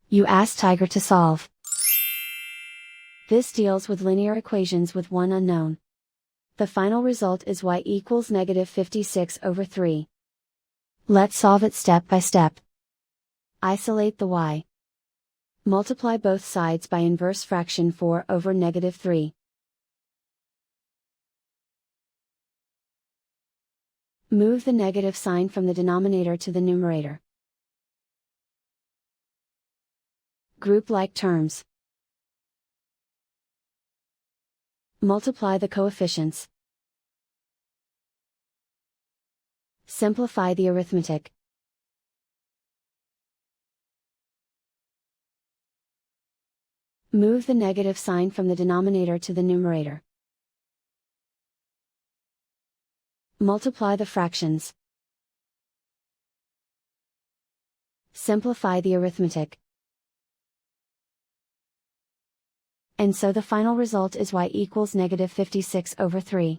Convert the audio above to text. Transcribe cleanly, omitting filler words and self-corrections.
You ask Tiger to solve. This deals with linear equations with one unknown. The final result is y equals -56/3. Let's solve it step by step. Isolate the y. Multiply both sides by inverse fraction 4/-3. Move the negative sign from the denominator to the numerator. Group like terms. Multiply the coefficients. Simplify the arithmetic. Move the negative sign from the denominator to the numerator. Multiply the fractions. Simplify the arithmetic. And so the final result is y equals -56/3.